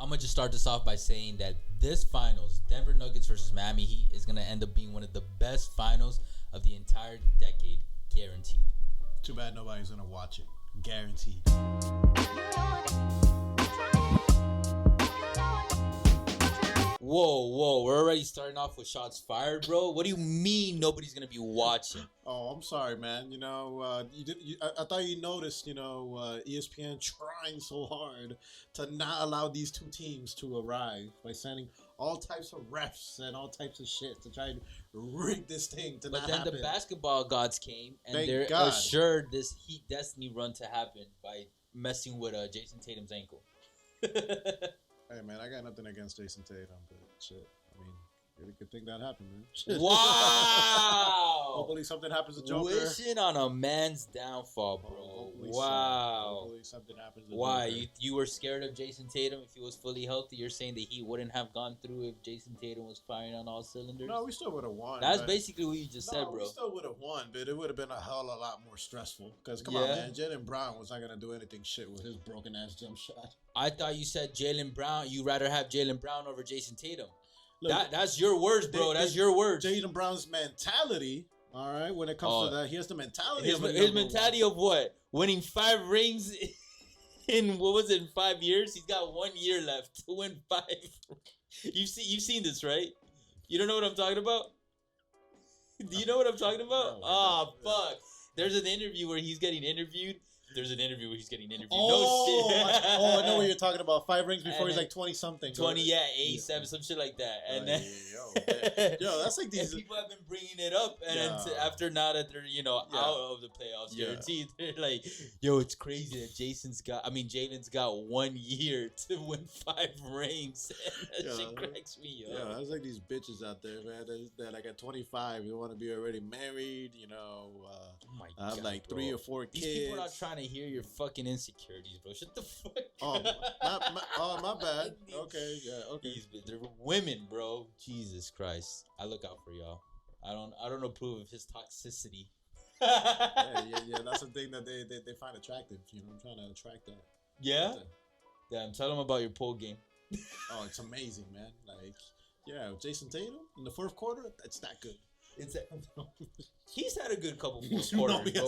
I'm gonna just start this off by saying that this finals, Denver Nuggets versus Miami Heat, is gonna end up being one of the best finals of the entire decade, guaranteed. Too bad nobody's gonna watch it. Guaranteed. Whoa, we're already starting off with shots fired, bro. What do you mean nobody's gonna be watching? Oh, I'm sorry, man. I thought you noticed, ESPN trying so hard to not allow these two teams to arrive by sending all types of refs and all types of shit to try and rig this thing to not happen. But then the basketball gods came, and they're God. assured this Heat Destiny run to happen by messing with Jason Tatum's ankle. Hey, man, I got nothing against Jason Tatum, but shit, I mean, really good thing that happened, man. Shit. Wow! Hopefully something happens to Joker. Wishing on a man's downfall, bro. Wow. Hopefully something happens to Why? Joker. You were scared of Jason Tatum if he was fully healthy? You're saying that he wouldn't have gone through if Jason Tatum was firing on all cylinders? No, we still would have won. That's basically what you just said, bro. We still would have won, but it would have been a hell of a lot more stressful. Because, come on, man, Jaylen Brown was not going to do anything shit with his broken-ass jump shot. I thought you said Jaylen Brown. You'd rather have Jaylen Brown over Jason Tatum. Look, that's your words, bro. That's your words. Jaylen Brown's mentality, all right, when it comes to that, he has the mentality of his mentality of what? Winning 5 rings in, what was it, in 5 years? He's got 1 year left to win 5. You've seen this, right? You don't know what I'm talking about? Do you know what I'm talking about? Fuck. There's an interview where he's getting interviewed. Oh, No shit. I know what you're talking about. 5 rings before he's like 20-something. 20, 87, some shit like that. And then, yo, that's like these. And people have been bringing it up, and then after now that they're out of the playoffs, guaranteed, they're like, yo, it's crazy that Jalen's got 1 year to win 5 rings. That shit cracks me up. Yeah, that's like these bitches out there, man. That like at 25, you want to be already married, have like 3 or 4 kids. These people are not trying to hear your fucking insecurities, bro. Shut the fuck up. My bad. Okay, okay. They're women, bro. Jesus Christ. I look out for y'all. I don't approve of his toxicity. yeah. That's the thing that they find attractive. I'm trying to attract that. Yeah? Damn, tell them about your pole game. Oh, it's amazing, man. Like, Jason Tatum in the 4th quarter, it's that good. He's had a good couple quarters, bro.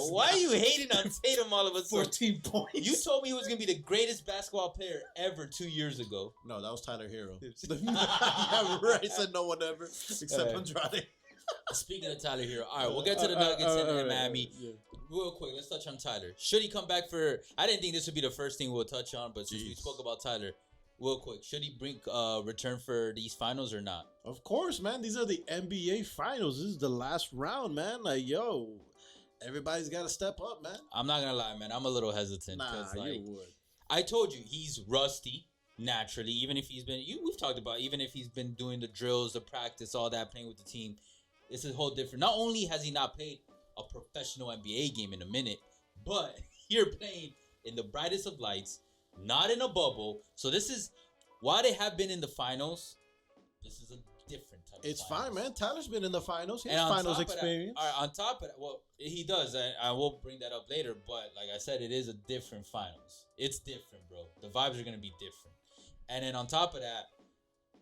Why are you hating on Tatum all of a sudden? 14 points. You told me he was going to be the greatest basketball player ever 2 years ago. No, that was Tyler Hero. Yeah, right. I said no one ever, except Andrade. Speaking of Tyler Hero, all right, we'll get to the Nuggets and Miami. Yeah. Real quick, let's touch on Tyler. Should he come back for... I didn't think this would be the first thing we'll touch on, but since we spoke about Tyler... Real quick, should he bring return for these finals or not? Of course, man. These are the NBA finals. This is the last round, man. Like, yo, everybody's got to step up, man. I'm not gonna lie, man. I'm a little hesitant. Nah, you would. I told you he's rusty naturally. Even if he's been, we've talked about, even if he's been doing the drills, the practice, all that, playing with the team, it's a whole different. Not only has he not played a professional NBA game in a minute, but you're playing in the brightest of lights. Not in a bubble. So this is, while they have been in the finals, this is a different type It's of finals. fine, man. Tyler's been in the finals. He has finals experience. On top of that, well, he does. I will bring that up later. But like I said, it is a different finals. It's different, bro. The vibes are going to be different. And then on top of that,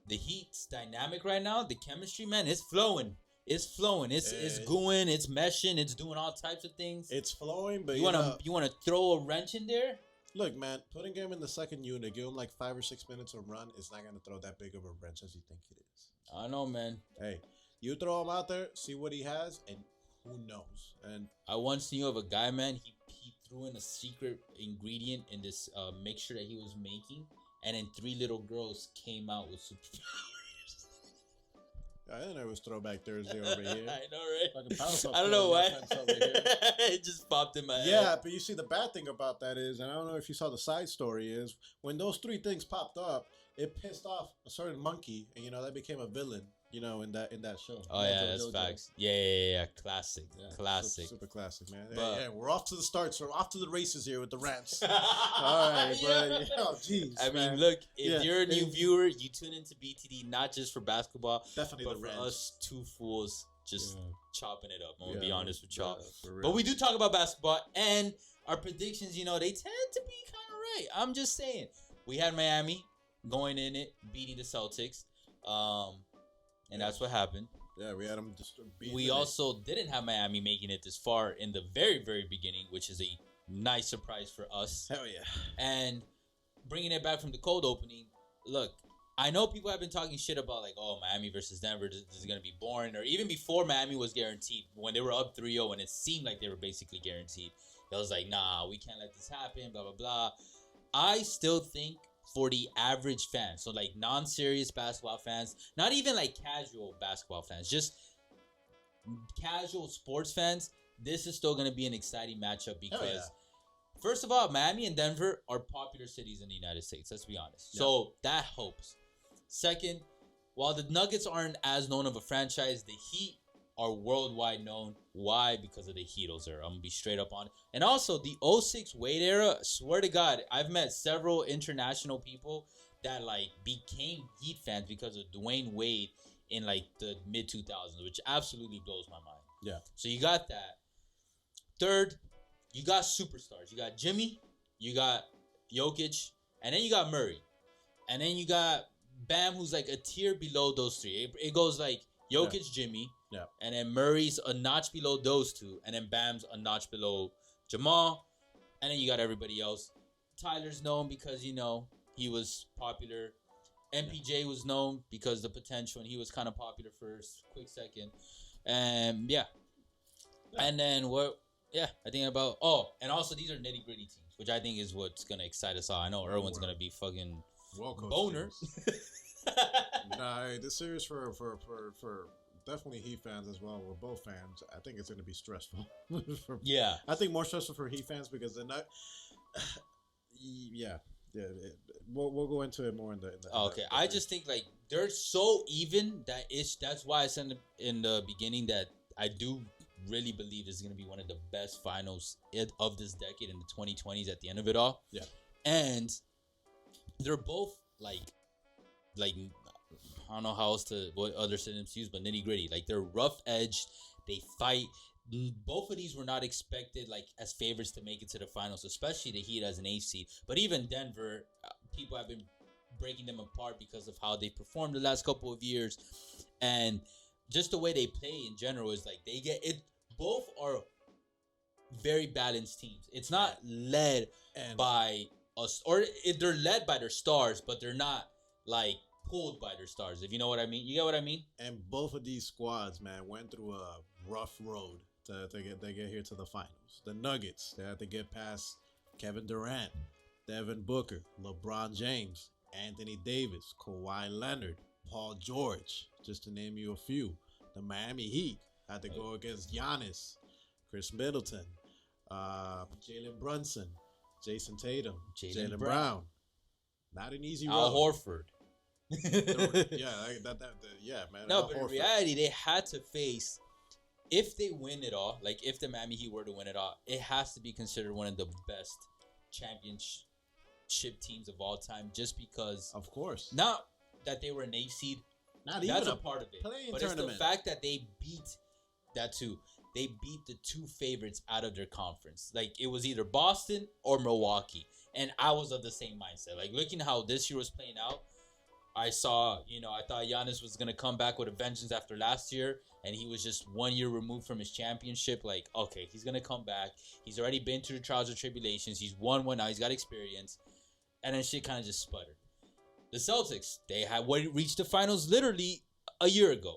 the Heat's dynamic right now, the chemistry, man, it's flowing. It's flowing. It's going. It's meshing. It's doing all types of things. It's flowing, but you want to throw a wrench in there? Look, man, putting him in the second unit, give him like 5 or 6 minutes of run, is not going to throw that big of a wrench as you think it is. I know, man. Hey, you throw him out there, see what he has, and who knows? And I once knew of a guy, man, he threw in a secret ingredient in this mixture that he was making, and then 3 little girls came out with superpowers. I didn't know it was Throwback Thursday over here. I know, right? I don't know why. It just popped in my head. Yeah, but you see, the bad thing about that is, and I don't know if you saw the side story, is when those 3 things popped up, it pissed off a certain monkey, and that became a villain. In that show. Oh yeah, that's facts. Yeah. Classic. Super classic, man. But, yeah, we're off to the starts. We're off to the races here with the rants. All right, but jeez. I mean, look, if you're a new viewer, you tune into BTD not just for basketball, definitely but the for rants. us 2 fools just chopping it up. I'm gonna be honest with y'all. But we do talk about basketball, and our predictions, they tend to be kind of right. I'm just saying. We had Miami. going in it, beating the Celtics. And that's what happened. Yeah, we had them just We also didn't have Miami making it this far in the very, very beginning, which is a nice surprise for us. Hell yeah. And bringing it back from the cold opening, look, I know people have been talking shit about like, oh, Miami versus Denver, this is going to be boring. Or even before Miami was guaranteed, when they were up 3-0 and it seemed like they were basically guaranteed, it was like, nah, we can't let this happen, blah, blah, blah. I still think for the average fan, so like non-serious basketball fans, not even like casual basketball fans, just casual sports fans, this is still going to be an exciting matchup because, first of all, Miami and Denver are popular cities in the United States. Let's be honest. Yeah. So that helps. Second, while the Nuggets aren't as known of a franchise, the Heat are worldwide known. Why? Because of the Heatles era. I'm going to be straight up on it. And also, the 06 Wade era, swear to God, I've met several international people that, like, became Heat fans because of Dwayne Wade in, like, the mid-2000s, which absolutely blows my mind. Yeah. So you got that. Third, you got superstars. You got Jimmy, you got Jokic, and then you got Murray. And then you got Bam, who's, like, a tier below those three. It goes, like, Jokic, Jimmy, and then Murray's a notch below those two, and then Bam's a notch below Jamal, and then you got everybody else. Tyler's known because, you know, he was popular. MPJ was known because the potential, and he was kind of popular for a quick second. And, And then I think about, and also these are nitty-gritty teams, which I think is what's going to excite us all. I know Erwin's going to be fucking boner. Nah, this series for definitely Heat fans as well. We're both fans. I think it's going to be stressful. I think more stressful for Heat fans because they're not. We'll go into it more in the okay, I just think like they're so even that that's why I said in the beginning that I do really believe this is going to be one of the best finals of this decade in the 2020s at the end of it all. Yeah, and they're both like I don't know how else what other synonyms to use, but nitty gritty. Like they're rough edged. They fight. Both of these were not expected like as favorites to make it to the finals, especially the Heat as an 8th seed. But even Denver, people have been breaking them apart because of how they performed the last couple of years, and just the way they play in general is like they get it. Both are very balanced teams. It's not led by us, or they're led by their stars, but they're not like pulled by their stars, if you know what I mean. You get what I mean? And both of these squads, man, went through a rough road to get here to the finals. The Nuggets, they had to get past Kevin Durant, Devin Booker, LeBron James, Anthony Davis, Kawhi Leonard, Paul George, just to name you a few. The Miami Heat had to go against Giannis, Chris Middleton, Jalen Brunson, Jason Tatum, Jaylen Brown. Not an easy road. Al Horford. Man. No, but in reality, they had to face, if they win it all, like if the Miami Heat were to win it all, it has to be considered one of the best championship teams of all time, just because. Of course. Not that they were an 8th seed. That's a part of it. But tournament. It's the fact that they beat that too. They beat the two favorites out of their conference. Like it was either Boston or Milwaukee. And I was of the same mindset. Like looking how this year was playing out, I thought Giannis was going to come back with a vengeance after last year, and he was just 1 year removed from his championship. Like, okay, he's going to come back. He's already been through the trials and tribulations. He's won one now. He's got experience. And then shit kind of just sputtered. The Celtics, they had reached the finals literally a year ago.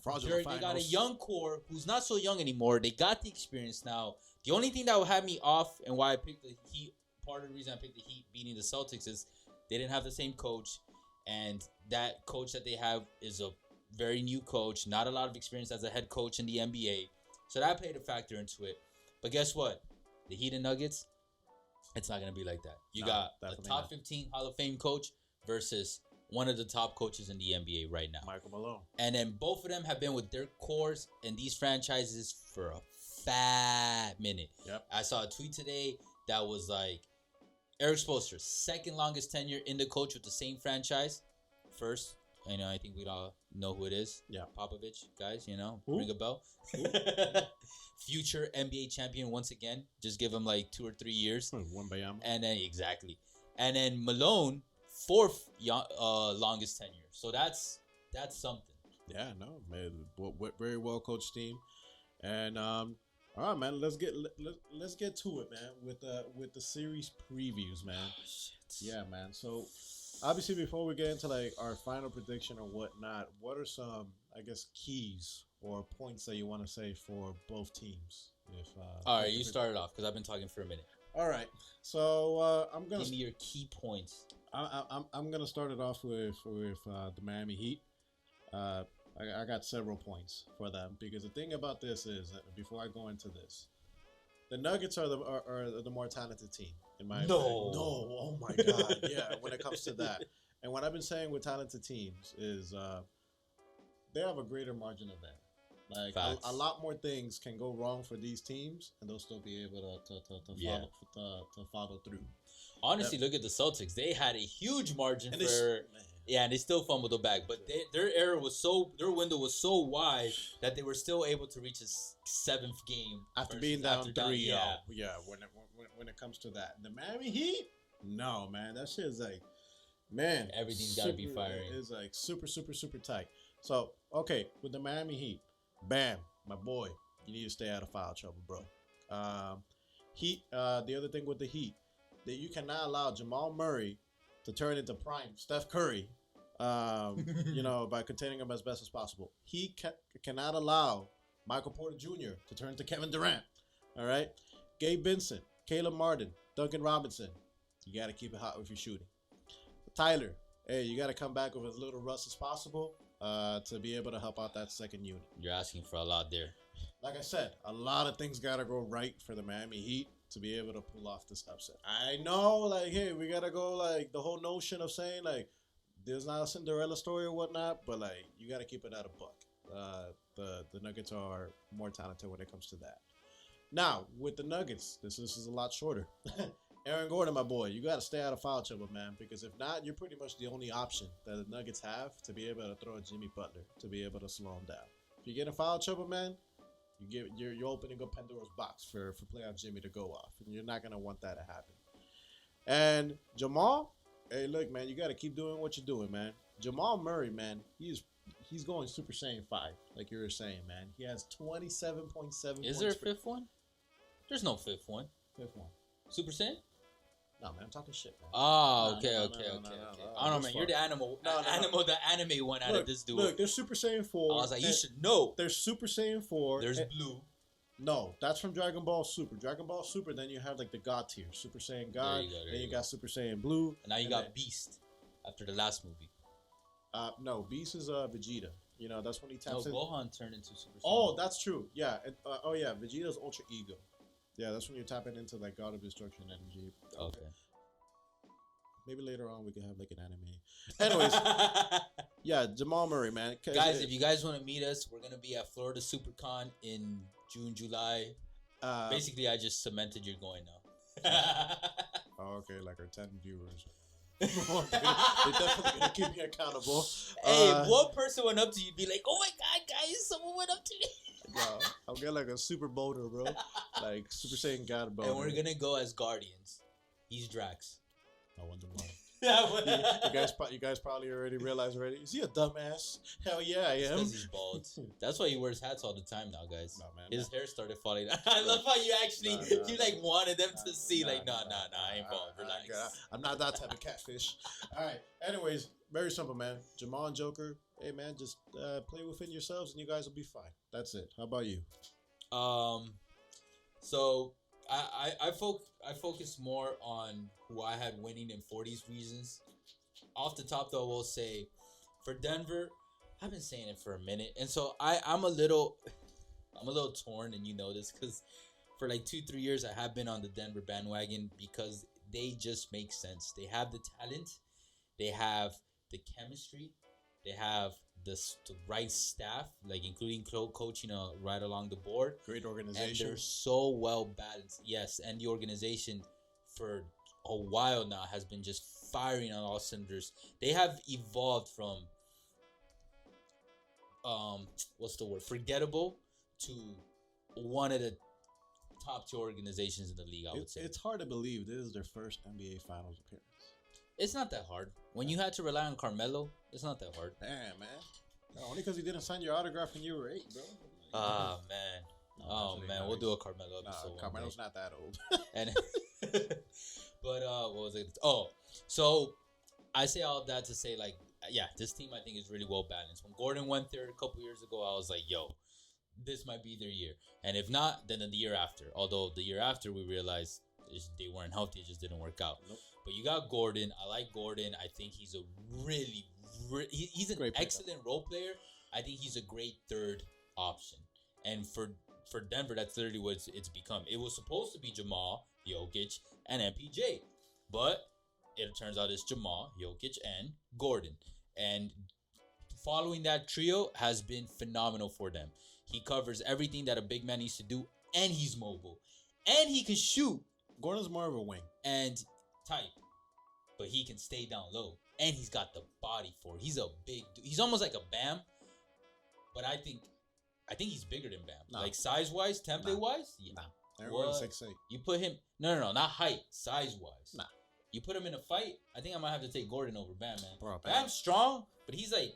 They got a young core who's not so young anymore. They got the experience now. The only thing that would have me off and why I picked the Heat, part of the reason I picked the Heat beating the Celtics is they didn't have the same coach. And that coach that they have is a very new coach, not a lot of experience as a head coach in the NBA. So that played a factor into it. But guess what? The Heat and Nuggets, it's not going to be like that. You got a top 15 Hall of Fame coach versus one of the top coaches in the NBA right now. Michael Malone. And then both of them have been with their cores and these franchises for a fat minute. Yep. I saw a tweet today that was like, Eric Spoelstra, second longest tenure in the coach with the same franchise. First, I think we all know who it is. Yeah. Popovich, guys, Who? Ring a bell. Future NBA champion once again. Just give him like 2 or 3 years. One by And then, exactly. And then Malone, fourth longest tenure. So that's something. Yeah, no, man, very well coached team, and all right, man, let's get to it, man, with the series previews, man. Oh, shit. Yeah, man. So obviously, before we get into like our final prediction or whatnot, what are some, I guess, keys or points that you want to say for both teams? If All right, you started off because I've been talking for a minute. all right, so I'm gonna Give me your key points. I'm gonna start it off with the Miami Heat. I got several points for them because the thing about this is that before I go into this, the Nuggets are the more talented team in my opinion. No, oh my god, yeah. When it comes to that, and what I've been saying with talented teams is they have a greater margin of error. Like a lot more things can go wrong for these teams, and they'll still be able to follow through. Honestly, look at the Celtics. They had a huge margin and they still fumbled the bag. But their window was so wide that they were still able to reach a seventh game after being down 3-0. Yeah, when it comes to that, the Miami Heat, no man, that shit is like, man, everything's got to be firing. It's like super tight. So okay, with the Miami Heat, Bam, my boy, you need to stay out of foul trouble, bro. Heat. The other thing with the Heat, that you cannot allow Jamal Murray to turn into prime Steph Curry, by containing him as best as possible. He cannot allow Michael Porter Jr. to turn into Kevin Durant. All right, Gabe Vincent, Caleb Martin, Duncan Robinson. You got to keep it hot with your shooting. Tyler, hey, you got to come back with as little rust as possible to be able to help out that second unit. You're asking for a lot there. Like I said, a lot of things got to go right for the Miami Heat to be able to pull off this upset. I know, like, hey, we got to go, like, the whole notion of saying, like, there's not a Cinderella story or whatnot, but, like, you got to keep it at a buck. The Nuggets are more talented when it comes to that. Now, with the Nuggets, this is a lot shorter. Aaron Gordon, my boy, you got to stay out of foul trouble, man, because if not, you're pretty much the only option that the Nuggets have to be able to throw a Jimmy Butler, to be able to slow him down. If you get in foul trouble, man, you're opening up Pandora's box for playoff Jimmy to go off, and you're not going to want that to happen. And Jamal, hey, look, man, you got to keep doing what you're doing, man. Jamal Murray, man, he's going Super Saiyan 5, like you were saying, man. He has 27.7 Is there a fifth one? There's no fifth one. Fifth one. Super Saiyan? No, man, I'm talking shit, man. Oh, okay. I don't know, man. You're the the anime one out of this duo. Look, there's Super Saiyan 4. I was like, you should know. There's Super Saiyan 4. There's Blue. No, that's from Dragon Ball Super. Dragon Ball Super, then you have, like, the God tier. Super Saiyan God, then you got Super Saiyan Blue. And now you got Beast after the last movie. No, Beast is Vegeta. You know, that's when he taps in. Gohan turned into Super Saiyan. Oh, that's true. Yeah. Vegeta's Ultra Ego. Yeah, that's when you're tapping into, like, God of Destruction energy. Okay. Maybe later on we can have, like, an anime. Anyways, yeah, Jamal Murray, man. Guys, if you guys want to meet us, we're going to be at Florida SuperCon in June, July. Basically, I just cemented you're going now. Oh, okay, like our 10 viewers. They're definitely going to keep me accountable. Hey, if one person went up to you, be like, oh my God, guys, someone went up to me. Bro, I'll get like a super boulder, bro. Like Super Saiyan God boulder. And we're gonna go as Guardians. He's Drax. I wonder why. you guys probably already realized already. Is he a dumbass? Hell yeah, I am. Because he's bald. That's why he wears hats all the time now, guys. No, man. His hair started falling out. I love how you actually wanted them to see I ain't bald. Relax. I'm not that type of catfish. All right. Anyways, very simple, man. Jamal and Joker. Hey, man, just play within yourselves, and you guys will be fine. That's it. How about you? So I focus more on who I had winning in 40s reasons. Off the top, though, I will say for Denver, I've been saying it for a minute, and so I'm a little torn, and you know this because for like 2-3 years I have been on the Denver bandwagon because they just make sense. They have the talent, they have the chemistry. They have the right staff, like including coaching right along the board. Great organization. And they're so well balanced. Yes, and the organization for a while now has been just firing on all cylinders. They have evolved from forgettable to one of the top 2 organizations in the league, I would say. It's hard to believe this is their first NBA Finals appearance. It's not that hard. When you had to rely on Carmelo, it's not that hard. Damn, man. No, only because he didn't sign your autograph when you were 8, bro. Man. No, Oh actually, man, no, we'll he's- do a Carmelo episode. Nah, Carmelo's not that old. And but what was it? Oh, so I say all that to say, like, yeah, this team I think is really well balanced. When Gordon went there a couple years ago, I was like, yo, this might be their year. And if not, then the year after. Although the year after we realized they weren't healthy, it just didn't work out. Nope. But you got Gordon. I like Gordon. I think he's a he's an Great pickup. excellent role player. I think he's a great third option. And for Denver, that's literally what it's become. It was supposed to be Jamal, Jokic, and MPJ. But it turns out it's Jamal, Jokic, and Gordon. And following that trio has been phenomenal for them. He covers everything that a big man needs to do, and he's mobile. And he can shoot Gordon's more of a wing. and type. But he can stay down low. And he's got the body for it. He's a big dude. He's almost like a Bam. But I think he's bigger than Bam. Nah. Like size-wise, template-wise? Yeah. Nah. Everyone's What? 6'8". You put him... No, not height. Size-wise. Nah. You put him in a fight, I think I might have to take Gordon over Bam, man. Bro, Bam's strong, but he's like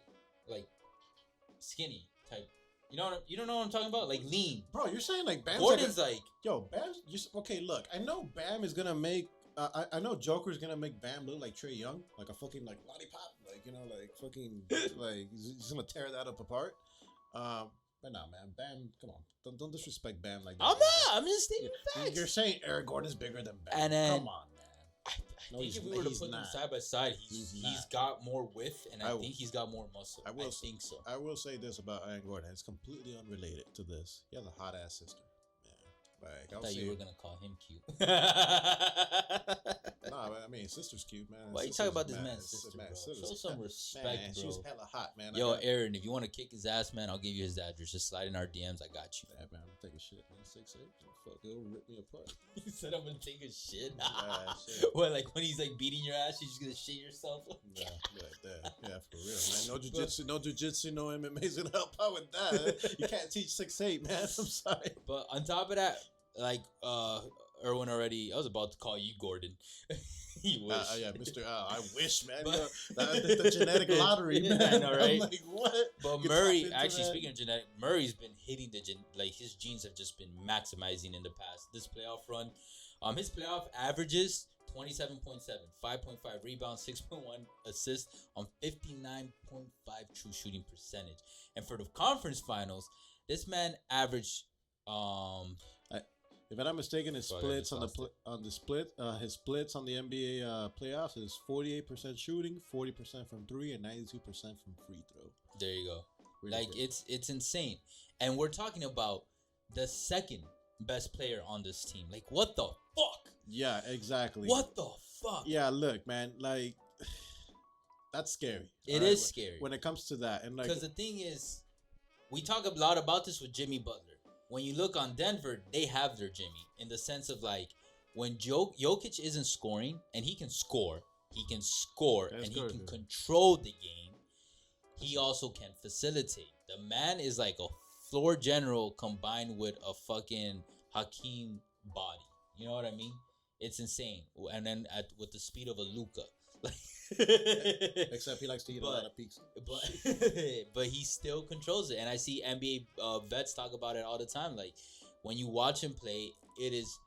skinny type. You don't know what I'm talking about? Like lean. Bro, you're saying like Bam's Gordon's like like... yo, Bam's okay. Look, I know Bam is gonna make. I know Joker's gonna make Bam look like Trey Young, like a fucking like lollipop, like like fucking like he's gonna tear that up apart. But nah, man, Bam, come on, don't disrespect Bam like that. I'm not. I'm just stating facts. You're saying Eric Gordon's bigger than Bam. And then- come on, man. I No, think he's- if we were to he's put them not. side by side, he's not. got more width, and I I- think he's got more muscle. I will I say- think so. I will say this about Aaron Gordon. It's completely unrelated to this. He has a hot ass sister. Yeah, like I I'll thought say. you were gonna call him cute. Nah, but I mean, his sister's cute, man. Why you Sister's talking about this mad- man's sister's sister, mad. bro? Sister's- Show some respect, man, bro. She was hella hot, man. Yo, Aaron, if you want to kick his ass, man, I'll give you his address. Just slide in our DMs. I got you. Yeah, man, I'm taking shit, man. 6'8". Fuck, it'll rip me apart. He said I'm gonna take a shit. Yeah, shit. What, like when he's like beating your ass, you're just gonna shit yourself? Yeah, like that. Yeah, for real, man. No jujitsu, no MMA's gonna help out with that. You can't teach 6'8", man. I'm sorry. But on top of that, like Erwin already, I was about to call you Gordon. You wish. Yeah, Mr. I wish, man. But- The genetic lottery, Yeah, man. I know, right? I'm like, what? But Get Murray, tapped into actually that. speaking of genetic, Murray's been hitting like his genes have just been maximizing in the past. This playoff run, his playoff averages 27.7, 5.5 rebounds, 6.1 assists on 59.5 true shooting percentage. And for the conference finals, this man averaged If I'm not mistaken, his Fuck, I splits just on the lost his splits on the NBA playoffs is 48% shooting, 40% from three, and 92% from free throw. there you go. Really Like good. it's insane. And we're talking about the second best player on this team. Like what the fuck? Yeah, exactly. What the fuck? Yeah, look, man, like that's scary. It alright, is scary. when it comes to that, and like Because the thing is, we talk a lot about this with Jimmy Butler. When you look on Denver, they have their Jimmy in the sense of like when Jokic isn't scoring, and he can score, That's and he good, can dude. control the game. He also can facilitate. The man is like a floor general combined with a fucking Hakeem body. You know what I mean? It's insane. And then with the speed of a Luka. except he likes to eat a lot of pizza. But he still controls it, and I see NBA vets talk about it all the time. Like when you watch him play, it is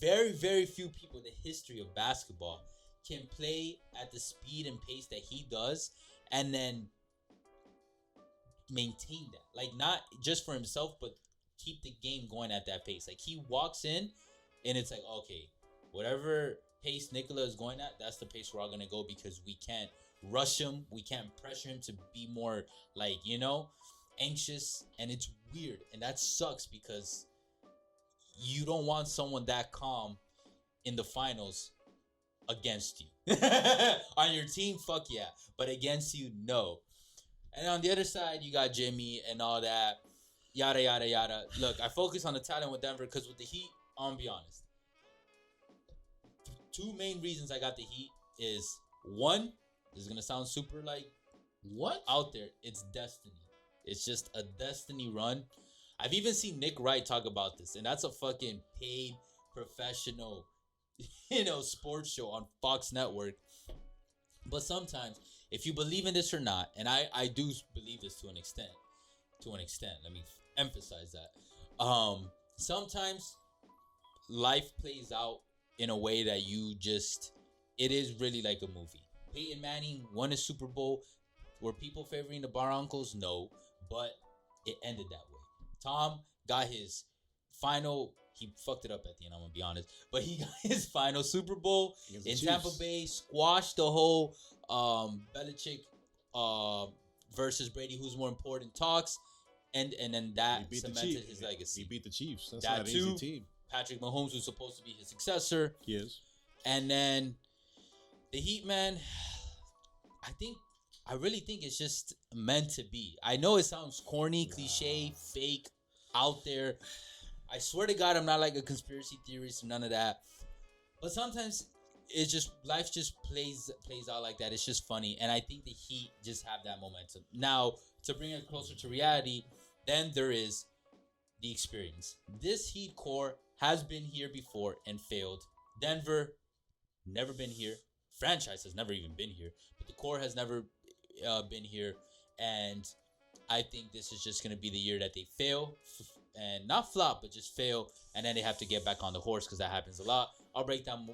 very, very few people in the history of basketball can play at the speed and pace that he does, and then maintain that. Like not just for himself, but keep the game going at that pace. Like he walks in, and it's like, okay, whatever pace Nikola is going at, that's the pace we're all gonna go, because we can't rush him, we can't pressure him to be more like, anxious. And it's weird, and that sucks because you don't want someone that calm in the finals against you. On your team, fuck yeah, but against you, no. And on the other side, you got Jimmy and all that, yada yada yada. Look, I focus on the talent with Denver because with the Heat, I'm gonna be honest, two main reasons I got the Heat is, one, this is gonna sound super like What? out there, it's destiny. It's just a destiny run. I've even seen Nick Wright talk about this, and that's a fucking paid professional, sports show on Fox Network. But sometimes, if you believe in this or not, and I do believe this to an extent. Let me emphasize that. Sometimes life plays out in a way that it is really like a movie. Peyton Manning won a Super Bowl. Were people favoring the Broncos? No, but it ended that way. Tom got his final. He fucked it up at the end. I'm gonna be honest, but he got his final Super Bowl in Tampa Bay. Squashed the whole Belichick versus Brady, who's more important talks, and then that cemented his legacy. He beat the Chiefs. That's that not an easy team. Patrick Mahomes was supposed to be his successor. He is. And then the Heat, man. I really think it's just meant to be. I know it sounds corny, cliche, fake, out there. I swear to God, I'm not like a conspiracy theorist or none of that. But sometimes it's just life just plays out like that. It's just funny, and I think the Heat just have that momentum. Now, to bring it closer to reality, then there is the experience. This Heat core has been here before and failed. Denver, never been here. Franchise has never even been here, but the core has never been here, and I think this is just going to be the year that they fail and not flop, but just fail, and then they have to get back on the horse because that happens a lot. I'll break down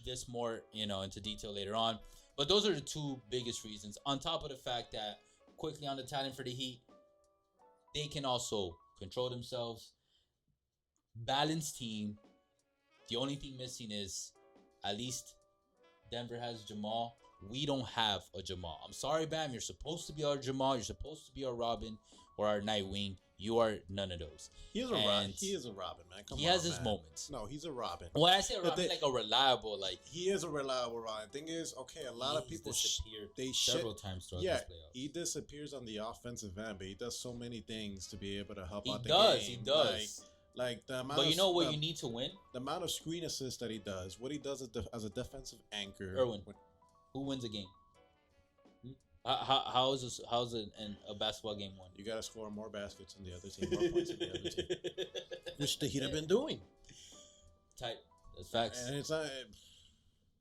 this more, into detail later on, but those are the two biggest reasons. On top of the fact that, quickly on the talent for the Heat, they can also control themselves, balanced team. The only thing missing is at least Denver has Jamal. We don't have a Jamal. I'm sorry, Bam. You're supposed to be our Jamal. You're supposed to be our Robin or our Nightwing. You are none of those. He is a Robin, man. He has his moments. No, he's a Robin. When I say a Robin, like a reliable, he is a reliable Robin. Thing is, okay, a lot of people disappeared several times throughout this playoffs. He disappears on the offensive end, but he does so many things to be able to help out the game. He does. Like the amount. But you know what you need to win? The amount of screen assists that he does, what he does as a defensive anchor. Erwin, who wins a game? How's a basketball game won? You got to score more baskets than the other team, more points than the other team, which the Heat have been doing. Tight. That's facts. And it's not.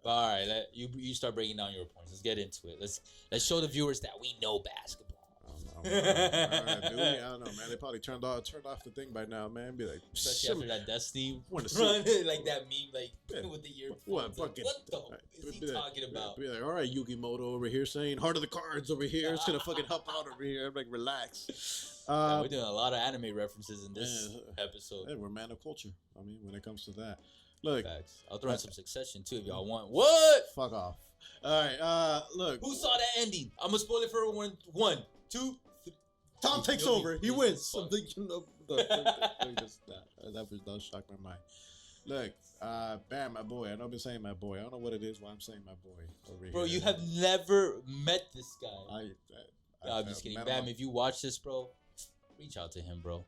All right, you start breaking down your points. Let's get into it. Let's show the viewers that we know basketball. I don't know, man. They probably turned off the thing by now, man. Be like, especially after that Destiny run, like that meme, like with the earphones. What the is he talking about? Be like, all right, Yukimoto over here saying heart of the cards over here. It's gonna fucking help out over here. I'm like, relax. We're doing a lot of anime references in this episode. Hey, we're man of culture. I mean, when it comes to that, look, facts. I'll throw in some Succession too if y'all want. What? Fuck off. All right, look. Who saw that ending? I'm gonna spoil it for everyone. 1, 2, 3. Tom takes over. He wins. Something that does shock my mind. Look, Bam, my boy. I know I've been saying my boy. I don't know what it is. Why I'm saying my boy over here. Bro, you have never met this guy. I'm just kidding. Bam, if you watch this, bro, reach out to him, bro.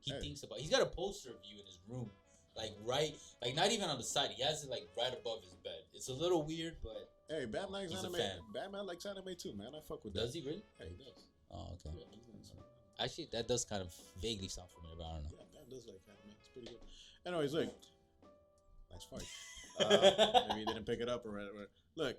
He's got a poster of you in his room. Not even on the side. He has it right above his bed. It's a little weird, but hey, Bam likes anime. Bam likes anime too, man. I fuck with that. Does he really? Yeah, he does. Oh, okay. Yeah, actually, that does kind of vaguely sound familiar, but I don't know. Yeah, Bam does like anime. It's pretty good. Anyways, look. Nice fight. Maybe you didn't pick it up or whatever. Look,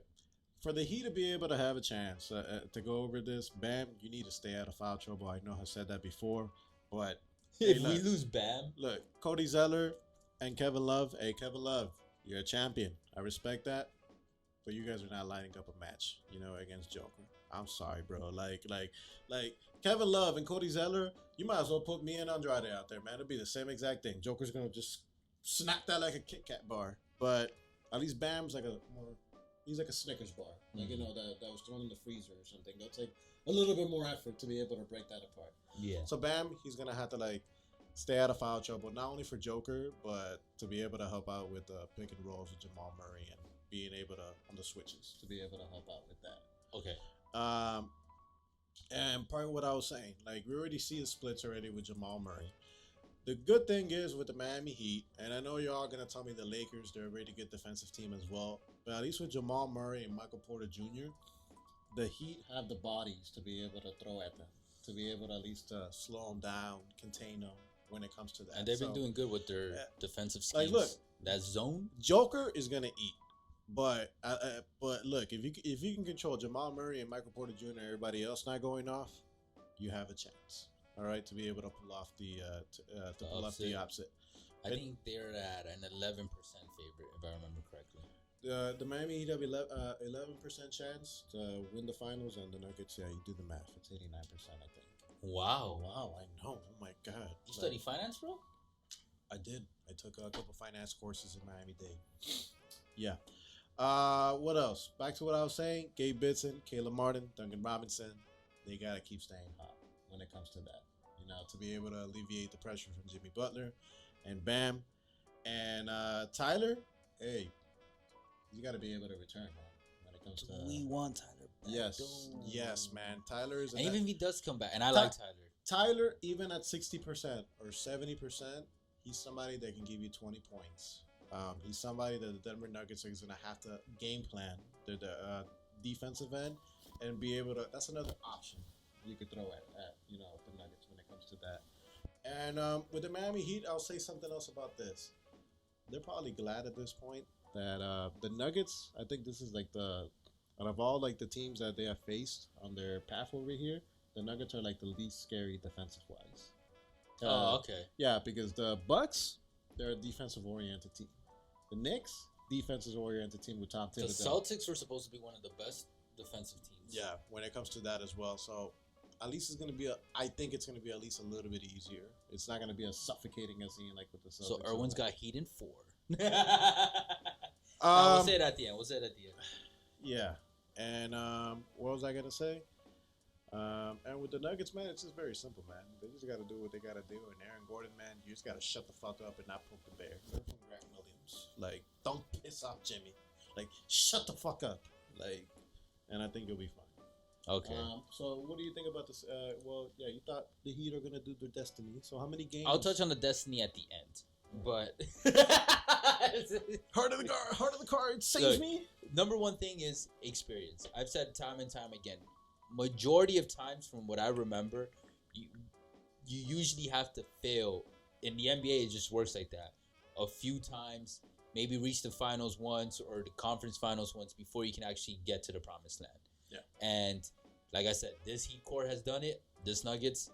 for the Heat to be able to have a chance to go over this, Bam, you need to stay out of foul trouble. I know I said that before, but if we lose Bam, look, Cody Zeller and Kevin Love. Hey, Kevin Love, you're a champion. I respect that, but you guys are not lining up a match, against Joker. I'm sorry, bro. Like Kevin Love and Cody Zeller, you might as well put me and Andrade out there, man. It'll be the same exact thing. Joker's gonna just snap that like a Kit Kat bar, but at least Bam's he's like a Snickers bar, that was thrown in the freezer or something. It'll take a little bit more effort to be able to break that apart. Yeah. So Bam, he's gonna have to stay out of foul trouble, not only for Joker, but to be able to help out with pick and rolls with Jamal Murray and being able to on the switches to be able to help out with that. Okay. And part of what I was saying, we already see the splits already with Jamal Murray. The good thing is with the Miami Heat, and I know y'all gonna tell me the Lakers, they're a really good defensive team as well, but at least with Jamal Murray and Michael Porter Jr., the Heat have the bodies to be able to throw at them, to be able to at least slow them down, contain them when it comes to that. And they've been doing good with their defensive schemes. Look, that zone, Joker is gonna eat. But look, if you can control Jamal Murray and Michael Porter Jr. and everybody else not going off, you have a chance. All right, to be able to pull off to pull off the opposite. I think they're at an 11% favorite, if I remember correctly. The Miami Heat have 11% chance to win the finals, and the Nuggets. Yeah, you do the math. It's 89%, I think. Wow. Wow, I know. Oh my God. You study finance, bro? I did. I took a couple finance courses in Miami-Dade. Yeah. What else? Back to what I was saying. Gabe Bitson, Caleb Martin, Duncan Robinson. They gotta keep staying hot when it comes to that. You know, to be able to alleviate the pressure from Jimmy Butler and Bam and Tyler. Hey, you gotta be able to return, man. When it comes to We want Tyler back. Yes, man. Tyler is. And even if he does come back, and I like Tyler. Tyler, even at 60% or 70%, he's somebody that can give you 20 points. He's somebody that the Denver Nuggets are going to have to game plan the defensive end and be able to. That's another option you could throw at the Nuggets when it comes to that. And with the Miami Heat, I'll say something else about this. They're probably glad at this point that the Nuggets. I think this is like out of all like the teams that they have faced on their path over here, the Nuggets are like the least scary defensive wise. Okay. Yeah, because the Bucks, they're a defensive oriented team. The Knicks, defensive oriented team with Tom Thibodeau. The Celtics were supposed to be one of the best defensive teams. Yeah, when it comes to that as well. So at least it's going to be I think it's going to be at least a little bit easier. It's not going to be as suffocating as seeing like with the Celtics. So Irwin's got Heat in 4. We'll we'll say it at the end. Yeah. And what was I going to say? And with the Nuggets, man, it's just very simple, man. They just got to do what they got to do. And Aaron Gordon, man, you just got to shut the fuck up and not poke the bear. Learn from Grant Williams. Like, don't piss off Jimmy. Like, shut the fuck up. Like, and I think you'll be fine. Okay. So what do you think about this? Well, yeah, you thought the Heat are going to do their destiny. So how many games? I'll touch on the destiny at the end. But heart of the card, save me. Number one thing is experience. I've said time and time again, majority of times from what I remember, you usually have to fail. In the NBA, it just works like that. A few times, maybe reach the finals once or the conference finals once before you can actually get to the promised land. Yeah. And like I said, this Heat core has done it. This Nuggets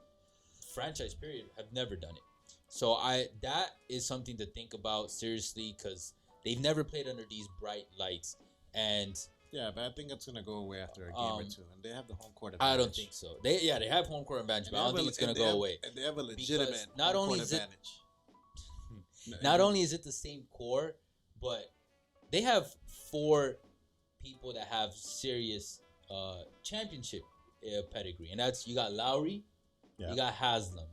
franchise period have never done it. So that is something to think about seriously because they've never played under these bright lights. And yeah, but I think it's gonna go away after a game or two, and they have the home court advantage. I don't think so. They have home court advantage, but I don't think it's gonna go away. And they have a legitimate not home only court is advantage. Not only is it the same core, but they have 4 people that have serious championship pedigree, and that's you got Lowry, you got Haslam,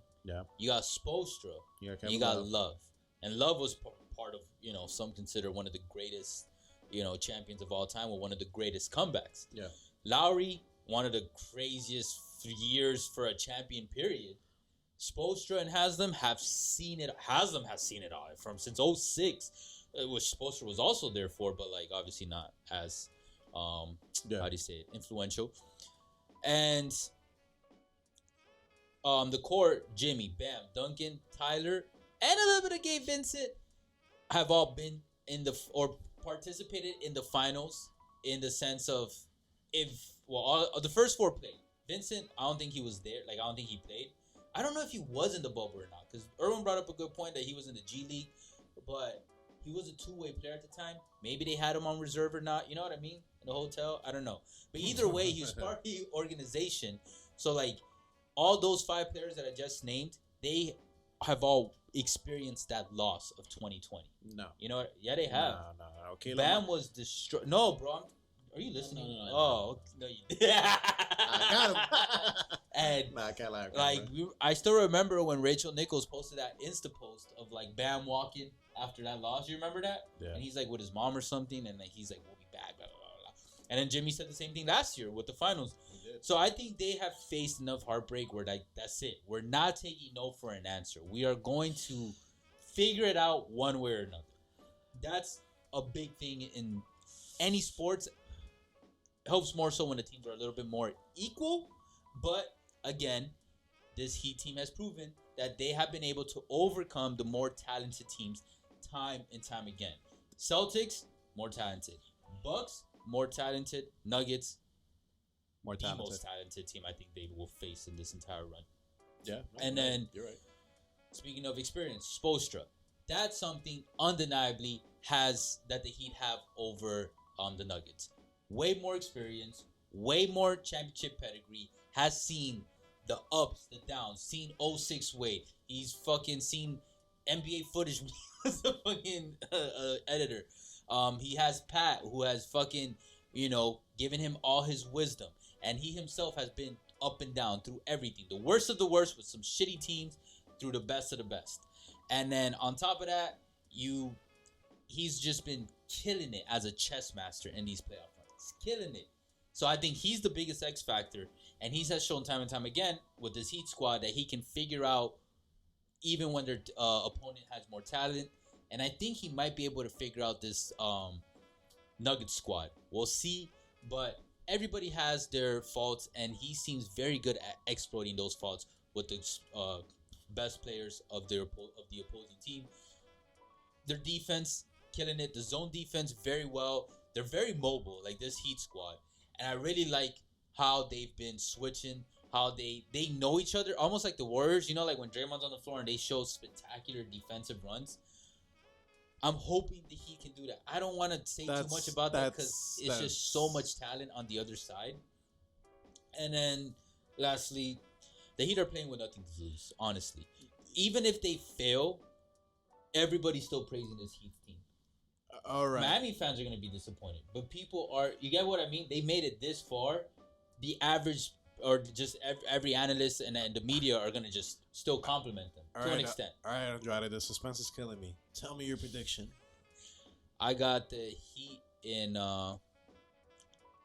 you got Spoelstra, you got Love, and Love was part of some consider one of the greatest champions of all time, with one of the greatest comebacks. Yeah, Lowry, one of the craziest years for a champion period. Spoelstra and Haslam have seen it. Haslam has seen it all since 06, which Spoelstra was also there for, but like obviously not as how do you say it, influential. And the core, Jimmy, Bam, Duncan, Tyler, and a little bit of Gabe Vincent have all been or participated in the finals in the sense of the first 4 played. Vincent, I don't think he was there. Like I don't think he played. I don't know if he was in the bubble or not, because Irwin brought up a good point that he was in the G League, but he was a 2-way player at the time. Maybe they had him on reserve or not. You know what I mean? In the hotel, I don't know. But either way, he was part of the organization. So like all those 5 players that I just named, they have all experienced that loss of 2020. No, you know what? Yeah, they have. No. Okay, Bam was destroyed. No, bro. Are you listening? No. You I got him. And I can't lie. I still remember when Rachel Nichols posted that Insta post of like Bam walking after that loss. You remember that? Yeah. And he's like with his mom or something, and like he's like, "We'll be back." Blah, blah, blah, blah. And then Jimmy said the same thing last year with the finals. So I think they have faced enough heartbreak where like that's it. We're not taking no for an answer. We are going to figure it out one way or another. That's a big thing in any sports. Helps more so when the teams are a little bit more equal. But again, this Heat team has proven that they have been able to overcome the more talented teams time and time again. Celtics, more talented. Bucks more talented. Nuggets More the talented. most talented team I think they will face in this entire run. Yeah. And then you're right. speaking of experience, Spoelstra. That's something undeniably that the Heat have over the Nuggets. Way more experience, way more championship pedigree, has seen the ups, the downs, seen '06 Wade. He's fucking seen NBA footage when he was a fucking editor. He has Pat, who has fucking, given him all his wisdom. And he himself has been up and down through everything. The worst of the worst with some shitty teams through the best of the best. And then on top of that, he's just been killing it as a chess master in these playoff runs. Killing it. So I think he's the biggest X factor. And he has shown time and time again with this Heat squad that he can figure out even when their opponent has more talent. And I think he might be able to figure out this Nuggets squad. We'll see. But everybody has their faults, and he seems very good at exploiting those faults with the best players of the opposing team. Their defense, killing it. The zone defense, very well. They're very mobile, like this Heat squad. And I really like how they've been switching, how they know each other, almost like the Warriors. Like when Draymond's on the floor and they show spectacular defensive runs. I'm hoping that he can do that. I don't want to say too much about that because it's just so much talent on the other side. And then, lastly, the Heat are playing with nothing to lose, honestly. Even if they fail, everybody's still praising this Heat team. All right. Miami fans are going to be disappointed. But people are, you get what I mean? They made it this far. The average, or just every analyst and the media are going to just still compliment them to an extent. All right, Andrade, the suspense is killing me. Tell me your prediction. I got the Heat in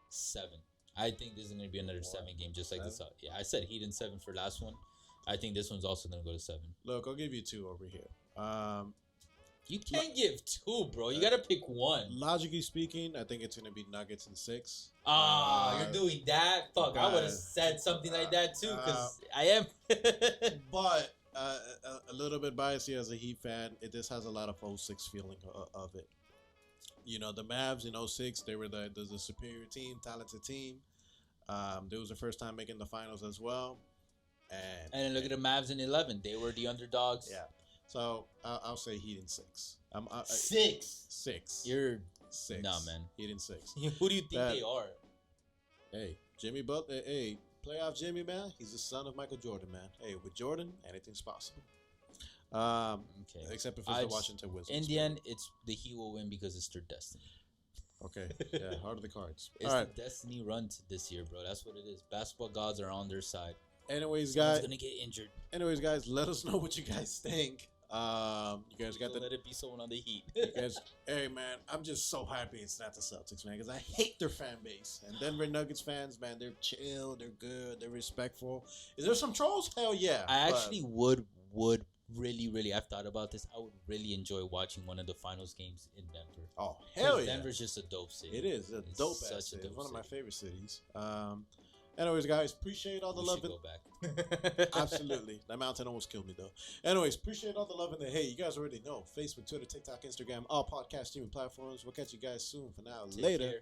7. I think this is going to be another 7 game, just like this. Yeah, I said Heat in 7 for last one. I think this one's also going to go to 7. Look, I'll give you 2 over here. You can't give 2, bro. You got to pick 1. Logically speaking, I think it's going to be Nuggets in 6. You're doing that? Fuck, I would have said something like that too, because I am. But a little bit biased here as a Heat fan. This has a lot of 06 feeling of it. The Mavs in 06, they were the superior team, talented team. It was the first time making the finals as well. And then look at the Mavs in 11. They were the underdogs. Yeah. So I'll say Heat in 6. 6. 6. You're 6. Nah, man. Heat in 6. Who do you think they are? Hey, Jimmy Butler. Hey, playoff Jimmy, man. He's the son of Michael Jordan, man. Hey, with Jordan, anything's possible. Okay. Except if it's the Washington Wizards. In the end, it's the Heat will win because it's their destiny. Okay. Yeah, heart of the cards. It's the destiny run this year, bro. That's what it is. Basketball gods are on their side. Anyways, Someone's guys. Gonna get injured. Anyways, guys, let us know what you guys think. You guys got Let it be someone on the Heat. You guys, hey man, I'm just so happy it's not the Celtics, man, because I hate their fan base. And Denver Nuggets fans, man, they're chill, they're good, they're respectful. Is there some trolls? Hell yeah. I actually would really, I've thought about this. I would really enjoy watching one of the finals games in Denver. Oh hell yeah. Denver's just a dope city. It is a dope ass city. It's one of my favorite cities. Anyways, guys, appreciate all the love. Go back. Absolutely. That mountain almost killed me, though. Anyways, appreciate all the love and the hate. You guys already know. Facebook, Twitter, TikTok, Instagram, all podcast streaming platforms. We'll catch you guys soon. For now, Take later. care.